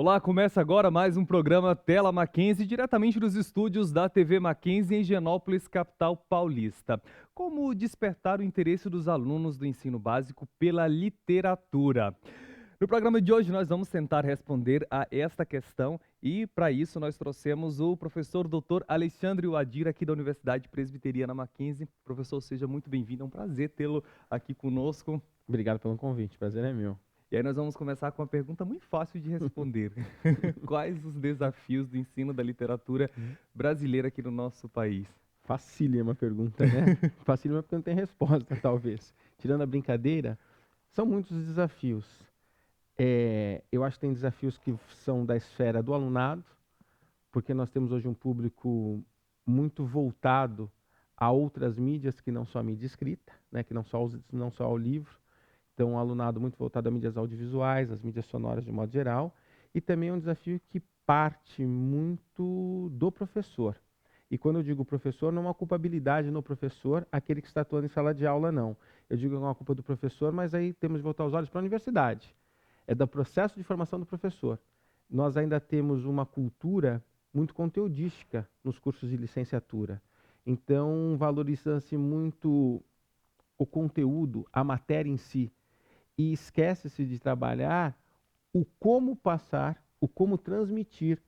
Olá, começa agora mais um programa Tela Mackenzie, diretamente dos estúdios da TV Mackenzie em Higienópolis, capital paulista. Como despertar o interesse dos alunos do ensino básico pela literatura? No programa de hoje nós vamos tentar responder a esta questão e para isso nós trouxemos o professor Dr. Alexandre Wadir aqui da Universidade Presbiteriana Mackenzie. Professor, seja muito bem-vindo, é um prazer tê-lo aqui conosco. Obrigado pelo convite, prazer é meu. E aí nós vamos começar com uma pergunta muito fácil de responder. Quais os desafios do ensino da literatura brasileira aqui no nosso país? Facílima a pergunta, né? Facílima porque não tem resposta, talvez. Tirando a brincadeira, são muitos os desafios. Eu acho que tem desafios que são da esfera do alunado, porque nós temos hoje um público muito voltado a outras mídias que não só a mídia escrita, né? Que não só o livro. Então, um alunado muito voltado a mídias audiovisuais, as mídias sonoras de modo geral, e também é um desafio que parte muito do professor. E quando eu digo professor, não é uma culpabilidade no professor, aquele que está atuando em sala de aula, não. Eu digo que é uma culpa do professor, mas aí temos de voltar os olhos para a universidade. É do processo de formação do professor. Nós ainda temos uma cultura muito conteudística nos cursos de licenciatura. Então, valoriza-se muito o conteúdo, a matéria em si, e esquece-se de trabalhar o como passar, o como transmitir,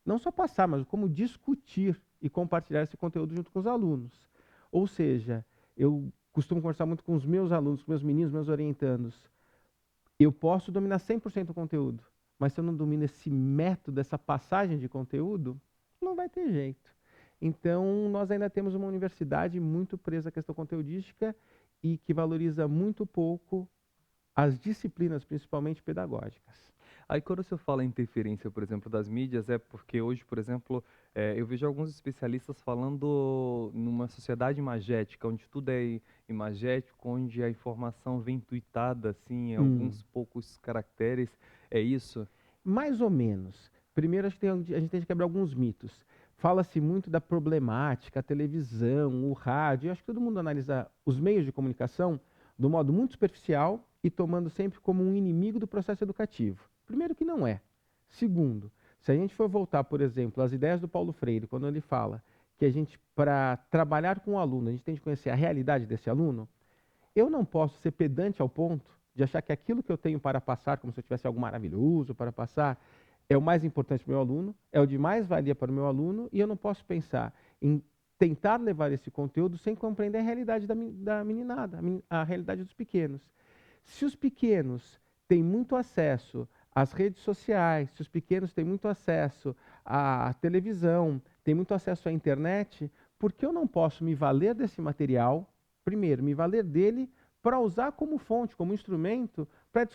não só passar, mas o como discutir e compartilhar esse conteúdo junto com os alunos. Ou seja, eu costumo conversar muito com os meus alunos, com meus meninos, meus orientandos. Eu posso dominar 100% do conteúdo, mas se eu não domino esse método, essa passagem de conteúdo, não vai ter jeito. Então, nós ainda temos uma universidade muito presa à questão conteudística e que valoriza muito pouco as disciplinas, principalmente pedagógicas. Aí quando o senhor fala em interferência, por exemplo, das mídias, é porque hoje, por exemplo, eu vejo alguns especialistas falando numa sociedade imagética, onde tudo é imagético, onde a informação vem tuitada, assim, em alguns poucos caracteres. É isso? Mais ou menos. Primeiro, acho que a gente tem que quebrar alguns mitos. Fala-se muito da problemática, a televisão, o rádio. Eu acho que todo mundo analisa os meios de comunicação de um modo muito superficial e tomando sempre como um inimigo do processo educativo. Primeiro, que não é. Segundo, se a gente for voltar, por exemplo, às ideias do Paulo Freire, quando ele fala que a gente, para trabalhar com o aluno, a gente tem que conhecer a realidade desse aluno, eu não posso ser pedante ao ponto de achar que aquilo que eu tenho para passar, como se eu tivesse algo maravilhoso para passar, é o mais importante para o meu aluno, é o de mais valia para o meu aluno, e eu não posso pensar em tentar levar esse conteúdo sem compreender a realidade da meninada, a realidade dos pequenos. Se os pequenos têm muito acesso às redes sociais, se os pequenos têm muito acesso à televisão, têm muito acesso à internet, por que eu não posso me valer desse material, primeiro, me valer dele para usar como fonte, como instrumento para a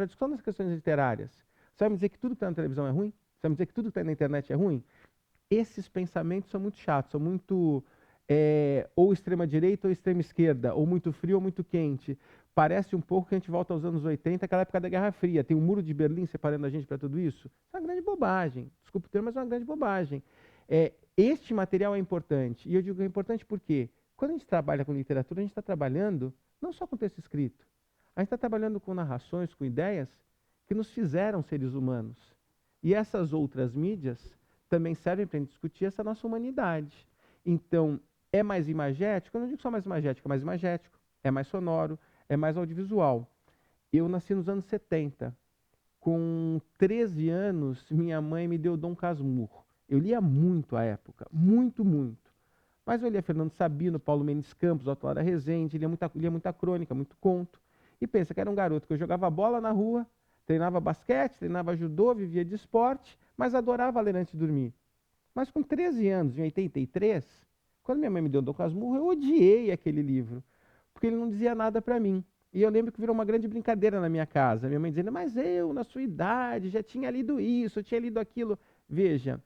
discussão das questões literárias? Você vai me dizer que tudo que está na televisão é ruim? Você vai me dizer que tudo que está na internet é ruim? Esses pensamentos são muito chatos, são muito ou extrema-direita ou extrema-esquerda, ou muito frio ou muito quente. Parece um pouco que a gente volta aos anos 80, aquela época da Guerra Fria. Tem um muro de Berlim separando a gente para tudo isso. Isso é uma grande bobagem. Desculpe o termo, mas é uma grande bobagem. Este material é importante. E eu digo que é importante porque quando a gente trabalha com literatura, a gente está trabalhando não só com texto escrito. A gente está trabalhando com narrações, com ideias que nos fizeram seres humanos. E essas outras mídias também servem para a gente discutir essa nossa humanidade. Então, é mais imagético? Eu não digo só mais imagético, é mais imagético, é mais sonoro, é mais audiovisual. Eu nasci nos anos 70. Com 13 anos, minha mãe me deu Dom Casmurro. Eu lia muito à época, muito, muito. Mas eu lia Fernando Sabino, Paulo Mendes Campos, Otto Lara Rezende, lia muita crônica, muito conto. E pensa que era um garoto que eu jogava bola na rua, treinava basquete, treinava judô, vivia de esporte, mas adorava ler antes de dormir. Mas com 13 anos, em 83, quando minha mãe me deu Dom Casmurro, eu odiei aquele livro, porque ele não dizia nada para mim. E eu lembro que virou uma grande brincadeira na minha casa. Minha mãe dizendo, mas eu, na sua idade, já tinha lido isso, eu tinha lido aquilo. Veja,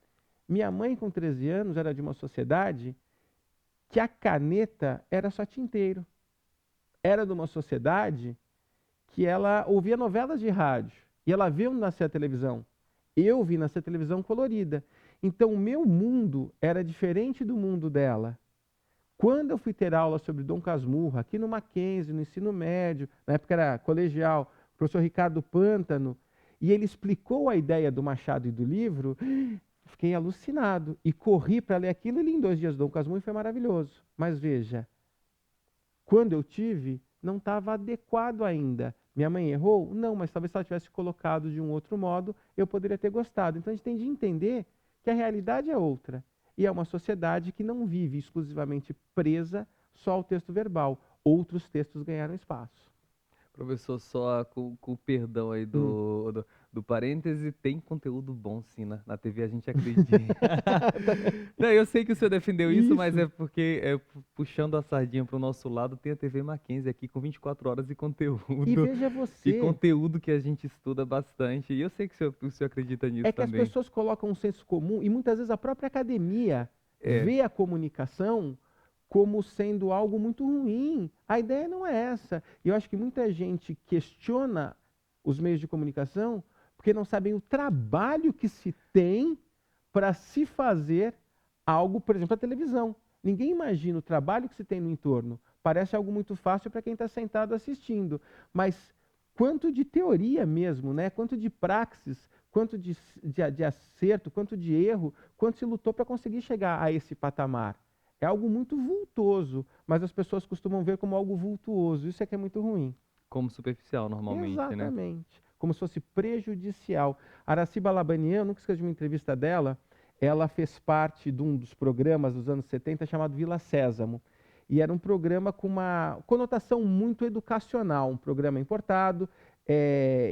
minha mãe com 13 anos era de uma sociedade que a caneta era só tinteiro. Era de uma sociedade que ela ouvia novelas de rádio e ela viu nascer a televisão. Eu vi nascer a televisão colorida. Então, o meu mundo era diferente do mundo dela. Quando eu fui ter aula sobre Dom Casmurro, aqui no Mackenzie, no ensino médio, na época era colegial, o professor Ricardo Pântano, e ele explicou a ideia do Machado e do livro, fiquei alucinado e corri para ler aquilo e li em 2 dias Dom Casmurro e foi maravilhoso. Mas veja, quando eu tive, não estava adequado ainda. Minha mãe errou? Não, mas talvez se ela tivesse colocado de um outro modo, eu poderia ter gostado. Então a gente tem de entender que a realidade é outra. E é uma sociedade que não vive exclusivamente presa só ao texto verbal. Outros textos ganharam espaço. Professor, só com o perdão aí Hum. do parêntese, tem conteúdo bom sim na TV, a gente acredita. Não, eu sei que o senhor defendeu isso, mas Isso. é porque, puxando a sardinha para o nosso lado, tem a TV Mackenzie aqui com 24 horas de E conteúdo, veja e você, conteúdo que a gente estuda bastante, e eu sei que o senhor acredita é nisso que as também. pessoas colocam um senso comum e muitas vezes a própria academia É, vê a comunicação como sendo algo muito ruim. A ideia não é essa. E eu acho que muita gente questiona os meios de comunicação porque não sabem o trabalho que se tem para se fazer algo, por exemplo, a televisão. Ninguém imagina o trabalho que se tem no entorno. Parece algo muito fácil para quem está sentado assistindo, mas quanto de teoria mesmo, né? Quanto de praxis, quanto de acerto, quanto de erro, quanto se lutou para conseguir chegar a esse patamar. É algo muito vultoso, mas as pessoas costumam ver como algo vultuoso. Isso é que é muito ruim. como superficial normalmente, né? Exatamente. Como se fosse prejudicial. Araci Balabanian, eu nunca esqueci de uma entrevista dela, ela fez parte de um dos programas dos anos 70 chamado Vila Sésamo. E era um programa com uma conotação muito educacional, um programa importado,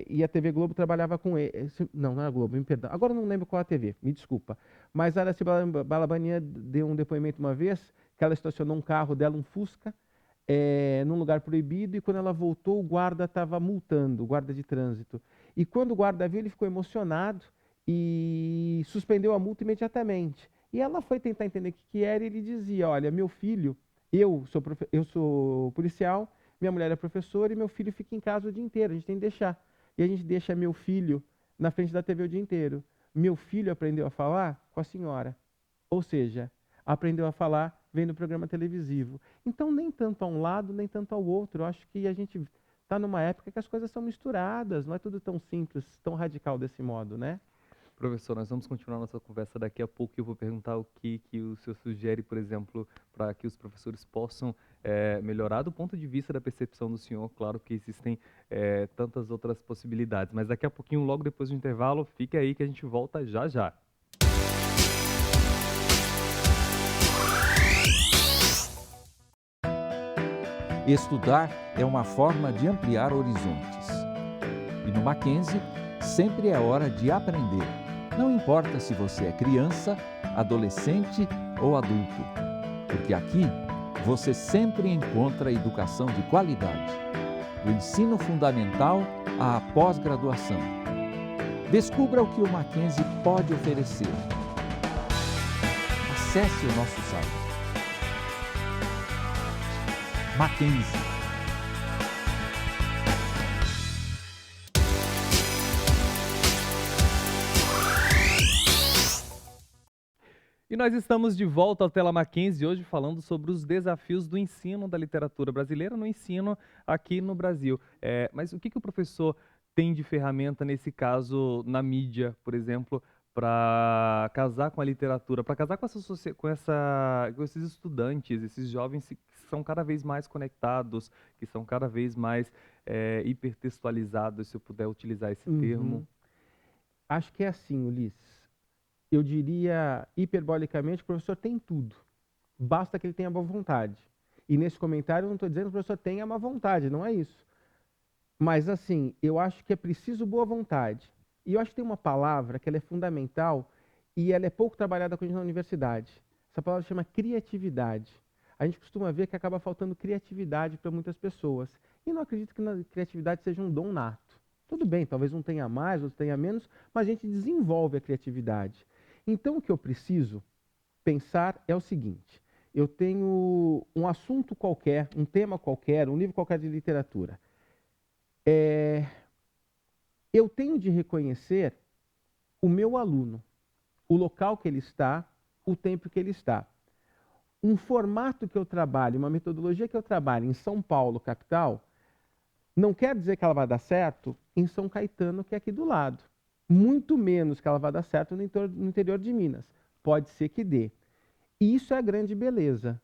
e a TV Globo trabalhava com ele. Não, não era Globo, me perdão. Agora eu não lembro qual a TV, me desculpa. Mas a Araci Balabanian deu um depoimento uma vez que ela estacionou um carro dela, um Fusca, num lugar proibido, e quando ela voltou, o guarda estava multando, o guarda de trânsito. E quando o guarda viu, ele ficou emocionado e suspendeu a multa imediatamente. E ela foi tentar entender o que era, e ele dizia: olha, meu filho, eu sou policial, minha mulher é professora e meu filho fica em casa o dia inteiro, a gente tem que deixar. E a gente deixa meu filho na frente da TV o dia inteiro. Meu filho aprendeu a falar com a senhora. Ou seja, aprendeu a falar vendo programa televisivo. Então, nem tanto a um lado, nem tanto ao outro. Eu acho que a gente está numa época que as coisas são misturadas, não é tudo tão simples, tão radical desse modo, né? Professor, nós vamos continuar nossa conversa daqui a pouco e eu vou perguntar o que o senhor sugere, por exemplo, para que os professores possam melhorar do ponto de vista da percepção do senhor. Claro que existem tantas outras possibilidades, mas daqui a pouquinho, logo depois do intervalo, fique aí que a gente volta já já. Estudar é uma forma de ampliar horizontes. E no Mackenzie, sempre é hora de aprender. Não importa se você é criança, adolescente ou adulto, porque aqui você sempre encontra educação de qualidade, do ensino fundamental à pós-graduação. Descubra o que o Mackenzie pode oferecer. Acesse o nosso site. Mackenzie. E nós estamos de volta ao Tela Mackenzie hoje falando sobre os desafios do ensino da literatura brasileira no ensino aqui no Brasil. Mas o que o professor tem de ferramenta nesse caso na mídia, por exemplo, para casar com a literatura, para casar com com esses estudantes, esses jovens que são cada vez mais conectados, que são cada vez mais hipertextualizados, se eu puder utilizar esse termo. Uhum. Acho que é assim, Ulisses. Eu diria hiperbolicamente que o professor tem tudo. Basta que ele tenha boa vontade. E nesse comentário eu não estou dizendo que o professor tenha má vontade, não é isso. Mas assim, eu acho que é preciso boa vontade. E eu acho que tem uma palavra que ela é fundamental e ela é pouco trabalhada com a gente na universidade. Essa palavra chama criatividade. A gente costuma ver que acaba faltando criatividade para muitas pessoas. E não acredito que a criatividade seja um dom nato. Tudo bem, talvez um tenha mais, outro tenha menos, mas a gente desenvolve a criatividade. Então, o que eu preciso pensar é o seguinte: eu tenho um assunto qualquer, um tema qualquer, um livro qualquer de literatura. Eu tenho de reconhecer o meu aluno, o local que ele está, o tempo que ele está. Um formato que eu trabalho, uma metodologia que eu trabalho em São Paulo, capital, Não quer dizer que ela vai dar certo em São Caetano, que é aqui do lado. Muito menos que ela vai dar certo no interior de Minas. Pode ser que dê. E isso é a grande beleza.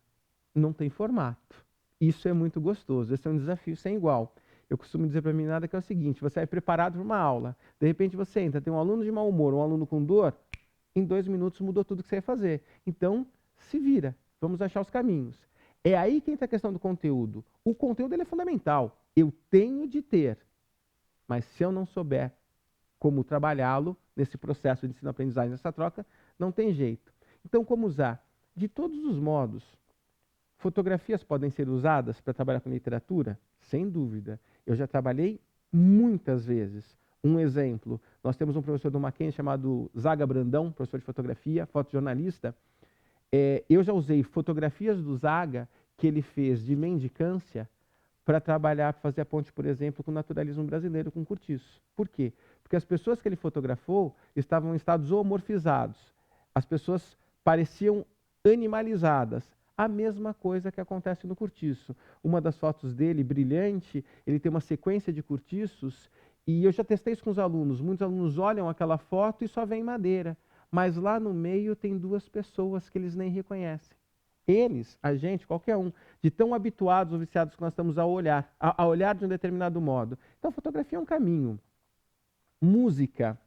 Não tem formato. Isso é muito gostoso. Esse é um desafio sem igual. Eu costumo dizer para a meninada que é o seguinte: você é preparado para uma aula. De repente você entra, tem um aluno de mau humor, um aluno com dor, em 2 minutos mudou tudo que você ia fazer. Então, se vira. Vamos achar os caminhos. É aí que entra a questão do conteúdo. O conteúdo ele é fundamental. Eu tenho de ter. Mas se eu não souber como trabalhá-lo nesse processo de ensino-aprendizagem, nessa troca, não tem jeito. Então, como usar? De todos os modos. Fotografias podem ser usadas para trabalhar com literatura? Sem dúvida. Eu já trabalhei muitas vezes. Um exemplo, nós temos um professor do Mackenzie chamado Zaga Brandão, professor de fotografia, fotojornalista. Eu já usei fotografias do Zaga que ele fez de mendicância para trabalhar, para fazer a ponte, por exemplo, com o naturalismo brasileiro, com Curtiço. Por quê? Porque as pessoas que ele fotografou estavam em estados zoomorfizados. As pessoas pareciam animalizadas. A mesma coisa que acontece no Curtiço. Uma das fotos dele, brilhante, ele tem uma sequência de cortiços, e eu já testei isso com os alunos. Muitos alunos olham aquela foto e só vem madeira. Mas lá no meio tem 2 pessoas que eles nem reconhecem. Eles, a gente, qualquer um, de tão habituados ou viciados que nós estamos a olhar de um determinado modo. Então, fotografia é um caminho. Música.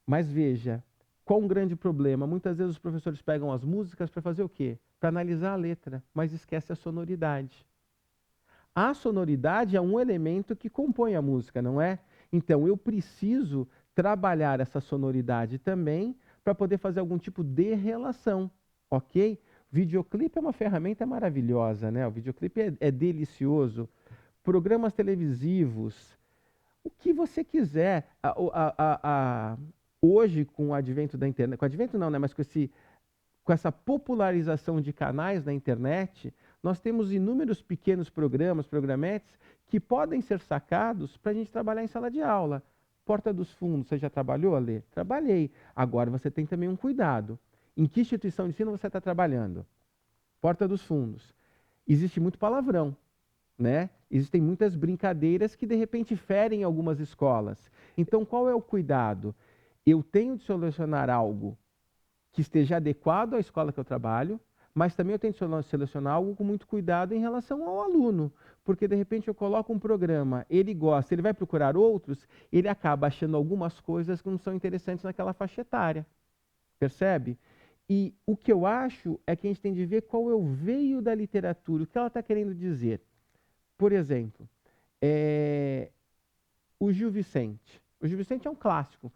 Mas veja, qual um grande problema? Muitas vezes os professores pegam as músicas para fazer o quê? Para analisar a letra, mas esquece a sonoridade. A sonoridade é um elemento que compõe a música, não é? Então, eu preciso trabalhar essa sonoridade também para poder fazer algum tipo de relação, ok? Videoclipe é uma ferramenta maravilhosa, né? O videoclipe é delicioso. Programas televisivos, o que você quiser. Hoje, com o advento da internet, com o advento não, né? Mas com essa popularização de canais na internet, nós temos inúmeros pequenos programas, programetes, que podem ser sacados para a gente trabalhar em sala de aula. Porta dos Fundos, você já trabalhou, Alê? Trabalhei. Agora você tem também um cuidado. Em que instituição de ensino você está trabalhando? Porta dos Fundos. Existe muito palavrão, né? Existem muitas brincadeiras que de repente ferem algumas escolas. Então, qual é o cuidado? Eu tenho de selecionar algo que esteja adequado à escola que eu trabalho, mas também eu tenho de selecionar algo com muito cuidado em relação ao aluno, porque de repente eu coloco um programa, ele gosta, ele vai procurar outros, ele acaba achando algumas coisas que não são interessantes naquela faixa etária, percebe? E o que eu acho é que a gente tem de ver qual é o veio da literatura, o que ela está querendo dizer. Por exemplo, o Gil Vicente. O Gil Vicente é um clássico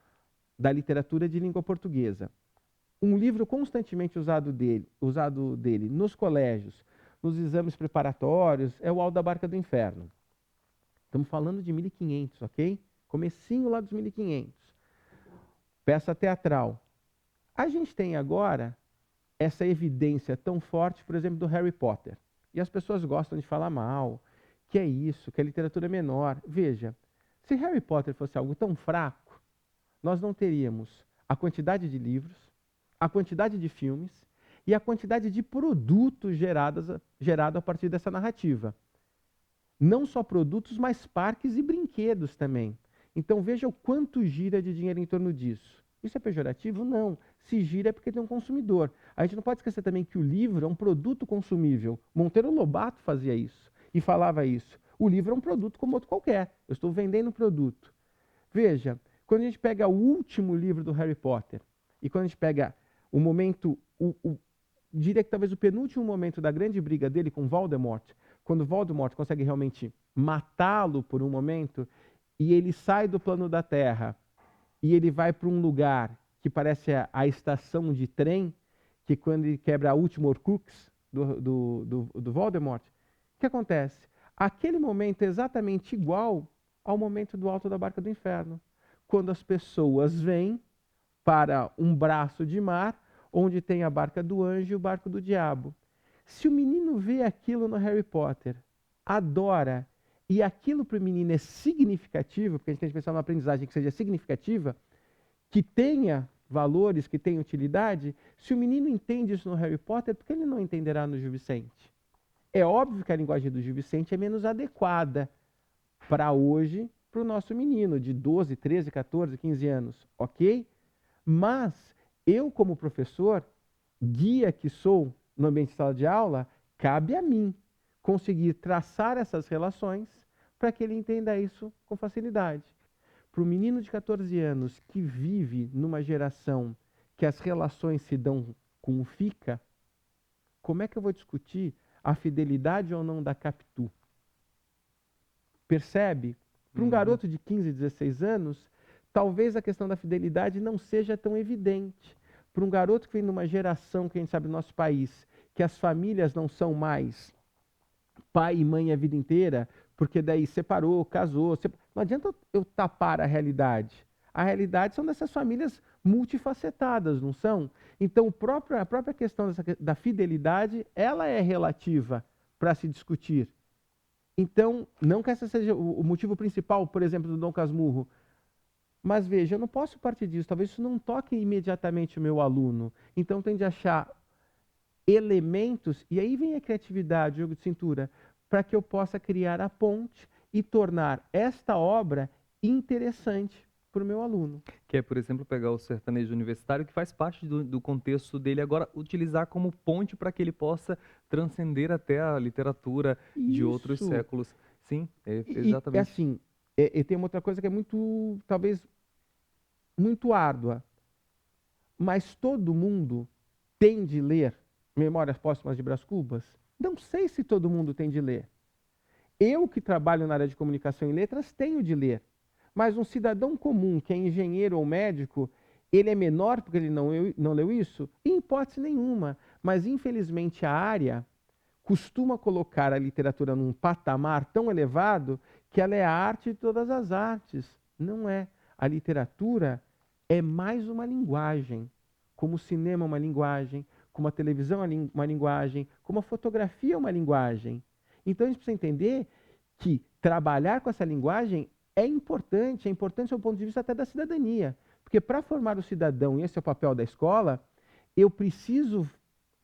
da literatura de língua portuguesa. Um livro constantemente usado dele nos colégios, nos exames preparatórios, é o Alto da Barca do Inferno. Estamos falando de 1500, ok? Comecinho lá dos 1500. Peça teatral. A gente tem agora essa evidência tão forte, por exemplo, do Harry Potter. E as pessoas gostam de falar mal, que é isso, que a literatura é menor. Veja, se Harry Potter fosse algo tão fraco, nós não teríamos a quantidade de livros, a quantidade de filmes e a quantidade de produtos gerado a partir dessa narrativa. Não só produtos, mas parques e brinquedos também. Então veja o quanto gira de dinheiro em torno disso. Isso é pejorativo? Não. Se gira é porque tem um consumidor. A gente não pode esquecer também que o livro é um produto consumível. Monteiro Lobato fazia isso e falava isso. O livro é um produto como outro qualquer. Eu estou vendendo um produto. Veja, quando a gente pega o último livro do Harry Potter e quando a gente pega o momento, diria que talvez o penúltimo momento da grande briga dele com Voldemort, quando Voldemort consegue realmente matá-lo por um momento e ele sai do plano da Terra e ele vai para um lugar que parece a estação de trem, que quando ele quebra a última Horcrux do Voldemort, o que acontece? Aquele momento é exatamente igual ao momento do Alto da Barca do Inferno, quando as pessoas vêm para um braço de mar, onde tem a barca do anjo e o barco do diabo. Se o menino vê aquilo no Harry Potter, adora, e aquilo para o menino é significativo, porque a gente tem que pensar numa aprendizagem que seja significativa, que tenha valores, que tenha utilidade, se o menino entende isso no Harry Potter, por que ele não entenderá no Gil Vicente? É óbvio que a linguagem do Gil Vicente é menos adequada para hoje, para o nosso menino de 12, 13, 14, 15 anos, ok? Mas eu, como professor, guia que sou no ambiente de sala de aula, cabe a mim conseguir traçar essas relações para que ele entenda isso com facilidade. Para o menino de 14 anos que vive numa geração que as relações se dão com o fica, como é que eu vou discutir a fidelidade ou não da Capitu? Percebe? Para um garoto de 15, 16 anos, talvez a questão da fidelidade não seja tão evidente. Para um garoto que vem numa geração, que a gente sabe no nosso país, que as famílias não são mais pai e mãe a vida inteira, porque daí separou, casou. Não adianta eu tapar a realidade. A realidade são dessas famílias multifacetadas, não são? Então, a própria questão da fidelidade, ela é relativa para se discutir. Então, não que esse seja o motivo principal, por exemplo, do Dom Casmurro, mas veja, eu não posso partir disso, talvez isso não toque imediatamente o meu aluno. Então, tem de achar elementos, e aí vem a criatividade, o jogo de cintura, para que eu possa criar a ponte e tornar esta obra interessante para o meu aluno. Que é, por exemplo, pegar o sertanejo universitário, que faz parte do contexto dele, agora utilizar como ponte para que ele possa transcender até a literatura de outros Isso. séculos. Sim, E exatamente. assim, e tem uma outra coisa que é muito, talvez, muito árdua, mas todo mundo tem de ler Memórias Póstumas de Brás Cubas? Não sei se todo mundo tem de ler. Eu, que trabalho na área de comunicação e letras, tenho de ler. Mas um cidadão comum, que é engenheiro ou médico, ele é menor porque ele não leu isso? Em hipótese nenhuma. Mas, infelizmente, a área costuma colocar a literatura num patamar tão elevado que ela é a arte de todas as artes. Não é. A literatura é mais uma linguagem, como o cinema é uma linguagem, como a televisão é uma linguagem, como a fotografia é uma linguagem. Então, a gente precisa entender que trabalhar com essa linguagem é importante do ponto de vista até da cidadania. Porque para formar o cidadão, e esse é o papel da escola, eu preciso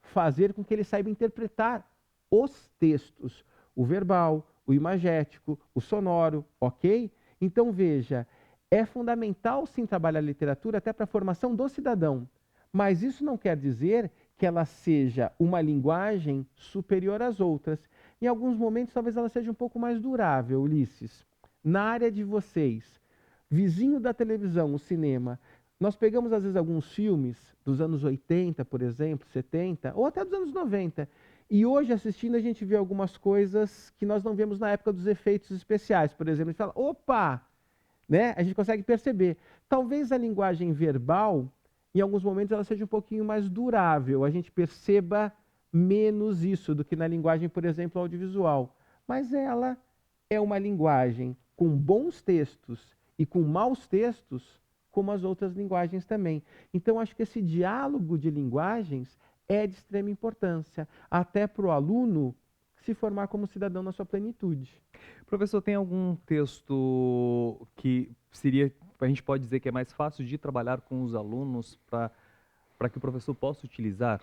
fazer com que ele saiba interpretar os textos, o verbal, o imagético, o sonoro, ok? Então, veja, é fundamental sim trabalhar a literatura até para a formação do cidadão, mas isso não quer dizer que ela seja uma linguagem superior às outras. Em alguns momentos, talvez ela seja um pouco mais durável, Ulisses. Na área de vocês, vizinho da televisão, o cinema, nós pegamos às vezes alguns filmes dos anos 80, por exemplo, 70, ou até dos anos 90, e hoje assistindo a gente vê algumas coisas que nós não vemos na época dos efeitos especiais. Por exemplo, a gente fala, opa, né? A gente consegue perceber. Talvez a linguagem verbal, em alguns momentos, ela seja um pouquinho mais durável, a gente perceba menos isso do que na linguagem, por exemplo, audiovisual. Mas ela é uma linguagem com bons textos e com maus textos, como as outras linguagens também. Então, acho que esse diálogo de linguagens é de extrema importância, até para o aluno se formar como cidadão na sua plenitude. Professor, tem algum texto que seria, a gente pode dizer que é mais fácil de trabalhar com os alunos para que o professor possa utilizar?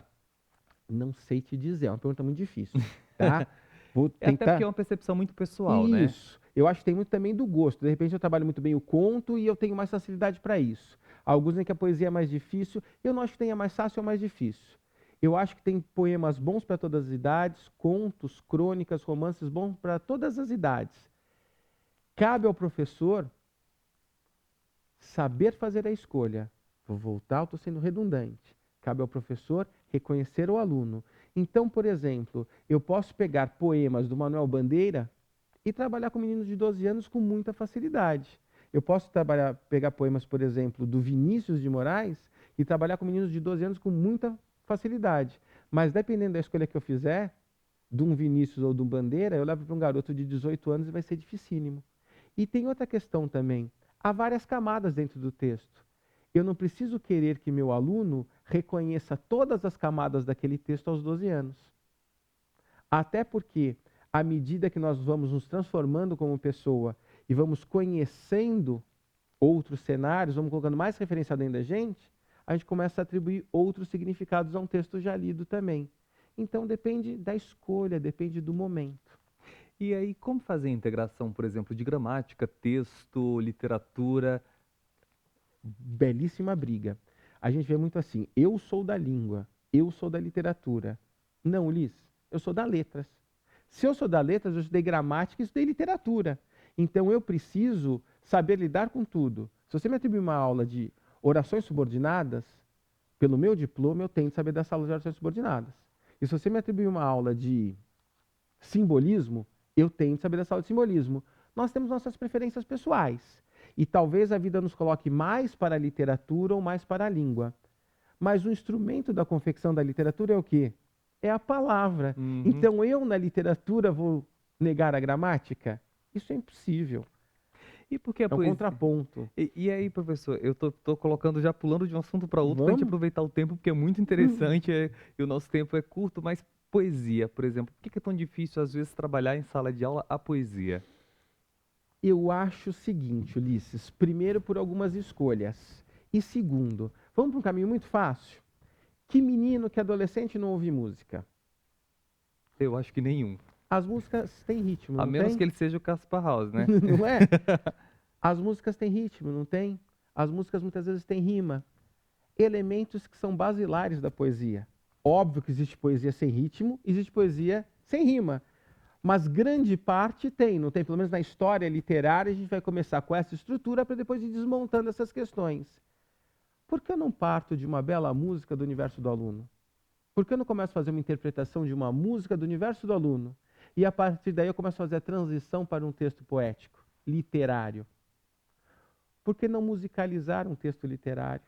Não sei te dizer, é uma pergunta muito difícil, tá? Vou É até tentar. porque é uma percepção muito pessoal, né? Isso. Eu acho que tem muito também do gosto. De repente eu trabalho muito bem o conto e eu tenho mais facilidade para isso. Alguns dizem que a poesia é mais difícil. Eu não acho que tenha mais fácil ou mais difícil. Eu acho que tem poemas bons para todas as idades, contos, crônicas, romances bons para todas as idades. Cabe ao professor saber fazer a escolha. Vou voltar, estou sendo redundante. Cabe ao professor reconhecer o aluno. Então, por exemplo, eu posso pegar poemas do Manuel Bandeira e trabalhar com meninos de 12 anos com muita facilidade. Eu posso pegar poemas, por exemplo, do Vinícius de Moraes e trabalhar com meninos de 12 anos com muita facilidade. Mas dependendo da escolha que eu fizer, de um Vinícius ou de um Bandeira, eu levo para um garoto de 18 anos e vai ser dificílimo. E tem outra questão também. Há várias camadas dentro do texto. Eu não preciso querer que meu aluno reconheça todas as camadas daquele texto aos 12 anos. Até porque, à medida que nós vamos nos transformando como pessoa e vamos conhecendo outros cenários, vamos colocando mais referência dentro da gente começa a atribuir outros significados a um texto já lido também. Então, depende da escolha, depende do momento. E aí, como fazer a integração, por exemplo, de gramática, texto, literatura? Belíssima briga. A gente vê muito assim, eu sou da língua, eu sou da literatura. Não, Ulisses, eu sou da letras. Se eu sou da letras, eu estudei gramática e estudei literatura. Então eu preciso saber lidar com tudo. Se você me atribuir uma aula de orações subordinadas, pelo meu diploma eu tenho que saber dessa aula de orações subordinadas. E se você me atribuir uma aula de simbolismo, eu tenho que saber dessa aula de simbolismo. Nós temos nossas preferências pessoais. E talvez a vida nos coloque mais para a literatura ou mais para a língua. Mas o instrumento da confecção da literatura é o quê? É a palavra. Uhum. Então eu, na literatura, vou negar a gramática? Isso é impossível. E por que a É um poesia? contraponto. E aí, professor, eu tô colocando, já pulando de um assunto para outro, para a gente Vamos? aproveitar o tempo, porque é muito interessante e o nosso tempo é curto, mas poesia, por exemplo, por que é tão difícil, às vezes, trabalhar em sala de aula a poesia? Eu acho o seguinte, Ulisses. Primeiro, por algumas escolhas. E segundo, vamos para um caminho muito fácil. Que menino, que adolescente não ouve música? Eu acho que nenhum. As músicas têm ritmo, A não menos tem? que ele seja o Caspar House, né? Não é? As músicas têm ritmo, não tem? As músicas muitas vezes têm rima. Elementos que são basilares da poesia. Óbvio que existe poesia sem ritmo, existe poesia sem rima. Mas grande parte tem, não tem? Pelo menos na história literária, a gente vai começar com essa estrutura para depois ir desmontando essas questões. Por que eu não parto de uma bela música do universo do aluno? Por que eu não começo a fazer uma interpretação de uma música do universo do aluno? E a partir daí eu começo a fazer a transição para um texto poético, literário. Por que não musicalizar um texto literário?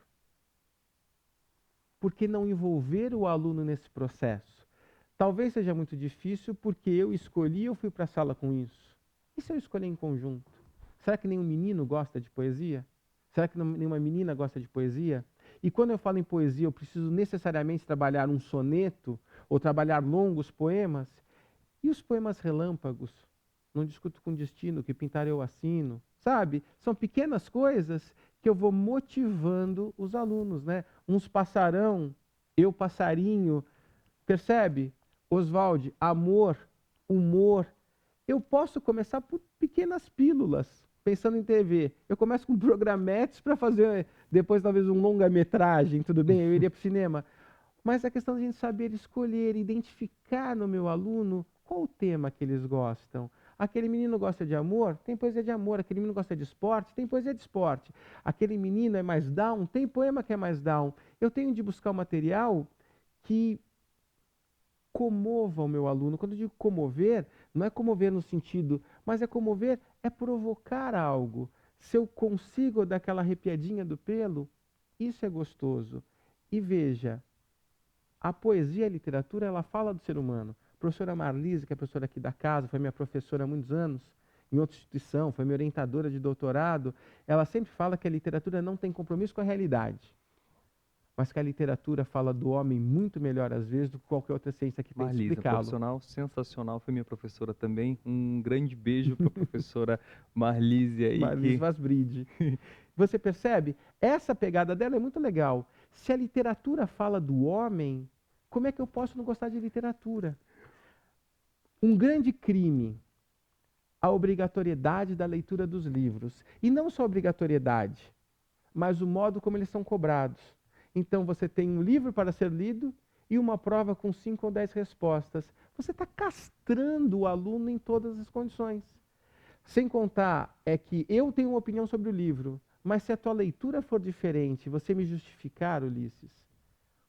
Por que não envolver o aluno nesse processo? Talvez seja muito difícil porque eu escolhi e eu fui para a sala com isso. E se eu escolher em conjunto? Será que nenhum menino gosta de poesia? Será que nenhuma menina gosta de poesia? E quando eu falo em poesia, eu preciso necessariamente trabalhar um soneto ou trabalhar longos poemas? E os poemas relâmpagos? Não discuto com destino, que pintar eu assino. Sabe? São pequenas coisas que eu vou motivando os alunos, né? Uns passarão, eu passarinho. Percebe? Oswald, amor, humor. Eu posso começar por pequenas pílulas, pensando em TV. Eu começo com programetes para fazer depois talvez um longa-metragem, tudo bem? Eu iria para o cinema. Mas a questão de a gente saber escolher, identificar no meu aluno qual o tema que eles gostam. Aquele menino gosta de amor, tem poesia de amor. Aquele menino gosta de esporte, tem poesia de esporte. Aquele menino é mais down, tem poema que é mais down. Eu tenho de buscar o material que comova o meu aluno. Quando eu digo comover, não é comover no sentido, mas é comover, é provocar algo. Se eu consigo dar aquela arrepiadinha do pelo, isso é gostoso. E veja, a poesia e a literatura, ela fala do ser humano. A professora Marlise, que é professora aqui da casa, foi minha professora há muitos anos, em outra instituição, foi minha orientadora de doutorado, ela sempre fala que a literatura não tem compromisso com a realidade, mas que a literatura fala do homem muito melhor, às vezes, do que qualquer outra ciência que tente Marlise, explicá-lo. profissional sensacional, foi minha professora também. Um grande beijo para a professora Marlise aí. Marlise Vasbride. Você percebe? Essa pegada dela é muito legal. Se a literatura fala do homem, como é que eu posso não gostar de literatura? Um grande crime, a obrigatoriedade da leitura dos livros. E não só a obrigatoriedade, mas o modo como eles são cobrados. Então você tem um livro para ser lido e uma prova com 5 ou 10 respostas. Você está castrando o aluno em todas as condições. Sem contar, é que eu tenho uma opinião sobre o livro, mas se a tua leitura for diferente, você me justificar, Ulisses,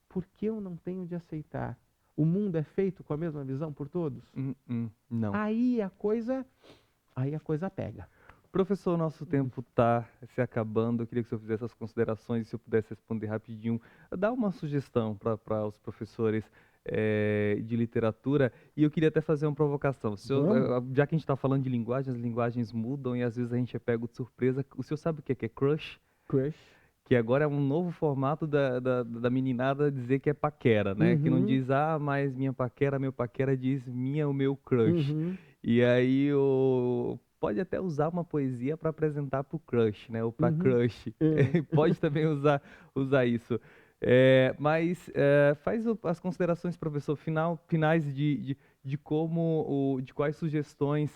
por que eu não tenho de aceitar? O mundo é feito com a mesma visão por todos? Não. Aí a coisa pega. Professor, nosso tempo está se acabando. Eu queria que o senhor fizesse as considerações, se eu pudesse responder rapidinho. Dar uma sugestão para os professores de literatura. E eu queria até fazer uma provocação. O senhor, já que a gente está falando de linguagem, as linguagens mudam e às vezes a gente é pego de surpresa. O senhor sabe o que é crush? Crush. Que agora é um novo formato da meninada dizer que é paquera, né? Que não diz, mas minha paquera, meu paquera, diz o meu crush. E aí pode até usar uma poesia para apresentar para o crush, né? Ou para crush. Pode também usar isso. Faz as considerações, professor, finais de como, de quais sugestões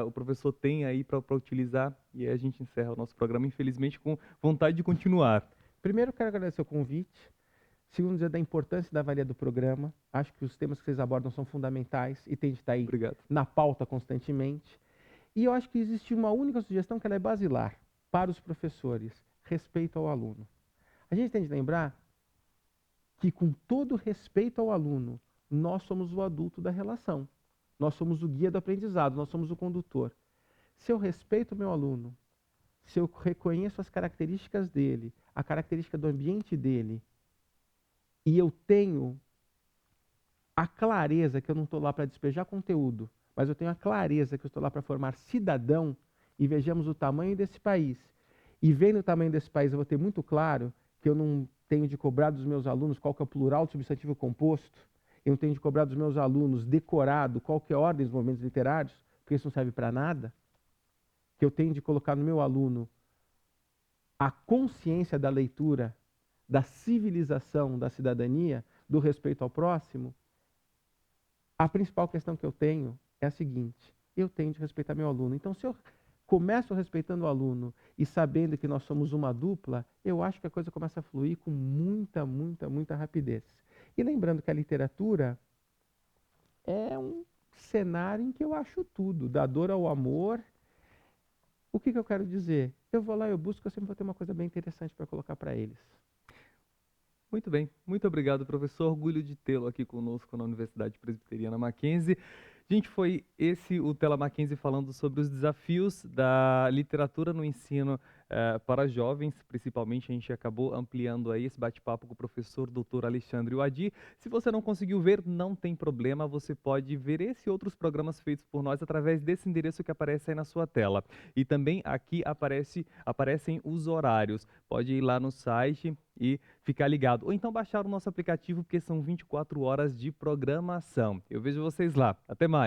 o professor tem aí para utilizar, e aí a gente encerra o nosso programa, infelizmente, com vontade de continuar. Primeiro, quero agradecer o convite. Segundo, dizer da importância da avalia do programa. Acho que os temas que vocês abordam são fundamentais e tem de estar aí Obrigado. na pauta constantemente. E eu acho que existe uma única sugestão que ela é basilar para os professores: respeito ao aluno. A gente tem de lembrar que, com todo respeito ao aluno, nós somos o adulto da relação. Nós somos o guia do aprendizado, nós somos o condutor. Se eu respeito o meu aluno, se eu reconheço as características dele, a característica do ambiente dele, e eu tenho a clareza que eu não estou lá para despejar conteúdo, mas eu tenho a clareza que eu estou lá para formar cidadão, e vejamos o tamanho desse país. E vendo o tamanho desse país, eu vou ter muito claro que eu não tenho de cobrar dos meus alunos qual que é o plural do substantivo composto, eu não tenho de cobrar dos meus alunos decorado qual que é a ordem dos movimentos literários, porque isso não serve para nada, que eu tenho de colocar no meu aluno a consciência da leitura, da civilização, da cidadania, do respeito ao próximo. A principal questão que eu tenho é a seguinte: eu tenho de respeitar meu aluno. Então, se eu começo respeitando o aluno e sabendo que nós somos uma dupla, eu acho que a coisa começa a fluir com muita rapidez. E lembrando que a literatura é um cenário em que eu acho tudo, da dor ao amor. O que eu quero dizer? Eu vou lá, eu busco, eu sempre vou ter uma coisa bem interessante para colocar para eles. Muito bem, muito obrigado, professor. Orgulho de tê-lo aqui conosco na Universidade Presbiteriana Mackenzie. Gente, foi esse o Tela Mackenzie falando sobre os desafios da literatura no ensino para jovens, principalmente. A gente acabou ampliando aí esse bate-papo com o professor Dr. Alexandre Wadi. Se você não conseguiu ver, não tem problema, você pode ver esse e outros programas feitos por nós através desse endereço que aparece aí na sua tela. E também aqui aparecem os horários. Pode ir lá no site e ficar ligado. Ou então baixar o nosso aplicativo, porque são 24 horas de programação. Eu vejo vocês lá. Até mais!